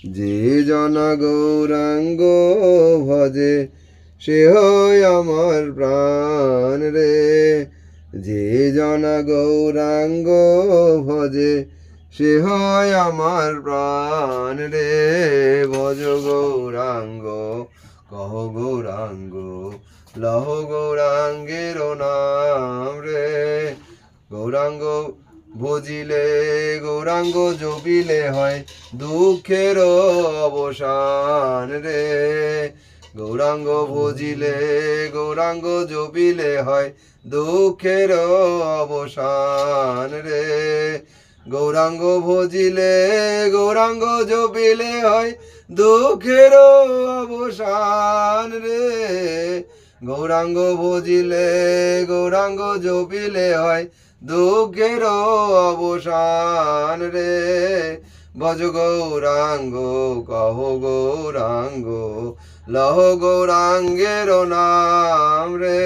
যে জন গৌরাঙ্গ ভজে সে হয় আমার প্রাণ রে। যে জন গৌরাঙ্গ ভজে সে হয় আমার প্রাণ রে। ভজ গৌরাঙ্গ কহ গৌরাঙ্গ লহ গৌরাঙ্গের নাম রে। গৌরাঙ্গ ভজিলে গৌরাঙ্গ জপিলে হয় দুঃখের অবসান রে। গৌরাঙ্গ ভজিলে গৌরাঙ্গ জপিলে হয় দুঃখের অবসান রে। গৌরাঙ্গ ভজিলে গৌরাঙ্গ জপিলে হয় দুঃখের অবসান রে। গৌরাঙ্গ ভজিলে গৌরাঙ্গ জপিলে হয় দুঃখের অবসান রে। ভজ গৌরাঙ্গ কহ গৌরাঙ্গ লহ গৌরাঙ্গের নাম রে।